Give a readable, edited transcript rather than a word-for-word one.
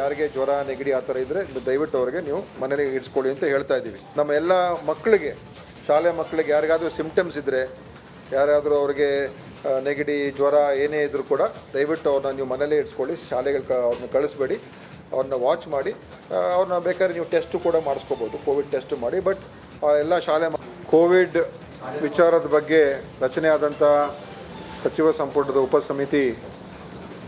ಯಾರಿಗೆ ಜ್ವರ ನೆಗಡಿ ಆ ಥರ ಇದ್ದರೆ ದಯವಿಟ್ಟು ಅವರಿಗೆ ನೀವು ಮನೇಲಿ ಇಡ್ಸ್ಕೊಳ್ಳಿ ಅಂತ ಹೇಳ್ತಾ ಇದ್ದೀವಿ. ನಮ್ಮ ಎಲ್ಲ ಮಕ್ಕಳಿಗೆ, ಶಾಲೆ ಮಕ್ಕಳಿಗೆ ಯಾರಿಗಾದರೂ ಸಿಮ್ಟಮ್ಸ್ ಇದ್ದರೆ, ಯಾರಾದರೂ ಅವ್ರಿಗೆ ನೆಗಡಿ ಜ್ವರ ಏನೇ ಇದ್ದರೂ ಕೂಡ ದಯವಿಟ್ಟು ಅವ್ರನ್ನ ನೀವು ಮನೇಲೇ ಇಡ್ಸ್ಕೊಳ್ಳಿ. ಶಾಲೆಗಳು ಅವ್ರನ್ನ ಕಳಿಸ್ಬೇಡಿ. ಅವ್ರನ್ನ ವಾಚ್ ಮಾಡಿ, ಅವ್ರನ್ನ ಬೇಕಾದ್ರೆ ನೀವು ಟೆಸ್ಟು ಕೂಡ ಮಾಡಿಸ್ಕೋಬೋದು, ಕೋವಿಡ್ ಟೆಸ್ಟು ಮಾಡಿ. ಬಟ್ ಎಲ್ಲ ಶಾಲೆ ಕೋವಿಡ್ ವಿಚಾರದ ಬಗ್ಗೆ ರಚನೆ ಆದಂಥ ಸಚಿವ ಸಂಪುಟದ ಉಪಸಮಿತಿ